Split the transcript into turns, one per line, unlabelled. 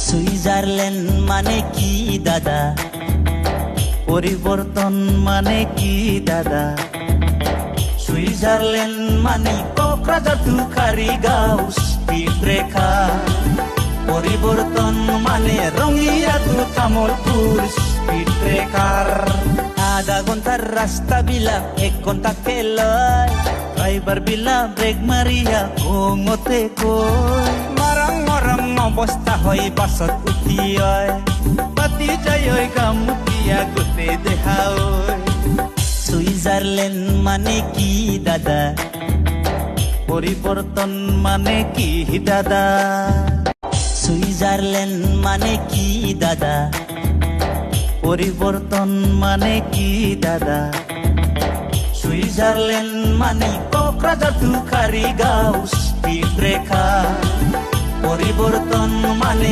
Switzerland মানে কি দাদা? পরিবর্তন মানে কি দাদা? সুইজারল্যান্ড মানে কোকরাঝার তুখারিগাঁও স্পিড ব্রেকার। পরিবর্তন মানে রঙিয়া তু কামলপুর স্পিড ব্রেকার। আধা ঘন্টার রাস্তা বিলা 1 ঘন্টা লয়, ড্রাইভার বিলা ব্রেক মারিয়া ঘুমতে কই। মরং মরং অবস্থা হয় বাসত উঠি হয়, বাতি যাই গামুটিয়া গোটে দেহা। সুইজারল্যান্ড মানে কি দাদা? পরিবর্তন মানে কি দাদা? সুইজারল্যান্ড মানে কি দাদা? পরিবর্তন মানে কি দাদা? সুইজারল্যান্ড মানে কোকরাঝার তুখারিগাঁও স্পিড ব্রেকার। পরিবর্তন মানে